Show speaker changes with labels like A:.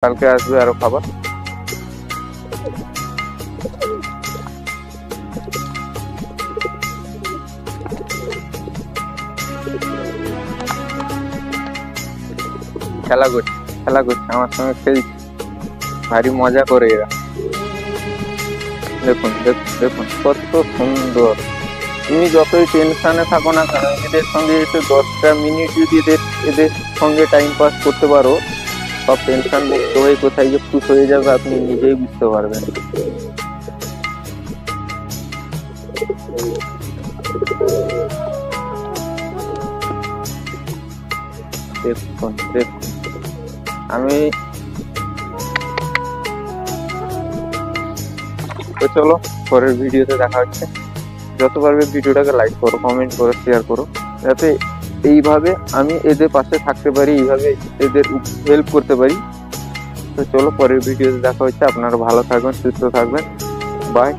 A: কালকে আসবে আরো খাবার। খেলা করছে আমার সঙ্গে খেলছে, ভারী মজা করে এরা। দেখুন দেখুন দেখুন কত সুন্দর। তুমি যতই টেনশনে থাকো না কেন, এদের সঙ্গে এসে 10টা মিনিট যদি এদের সঙ্গে টাইম পাস করতে পারো, সব টেনশন মুক্ত হয়ে কোথায় যে খুশ হয়ে যাবে আপনি নিজেই বুঝতে পারবেন। দেখুন দেখুন আমি তো চলো পরের ভিডিওতে দেখা হচ্ছে। যত পারবে ভিডিওটাকে লাইক করো, কমেন্ট করো, শেয়ার করো, যাতে এইভাবে আমি এদের পাশে থাকতে পারি, এইভাবে এদের হেল্প করতে পারি। তো চলো পরের ভিডিওতে দেখা হচ্ছে। আপনারা ভালো থাকবেন, সুস্থ থাকবেন, বাই।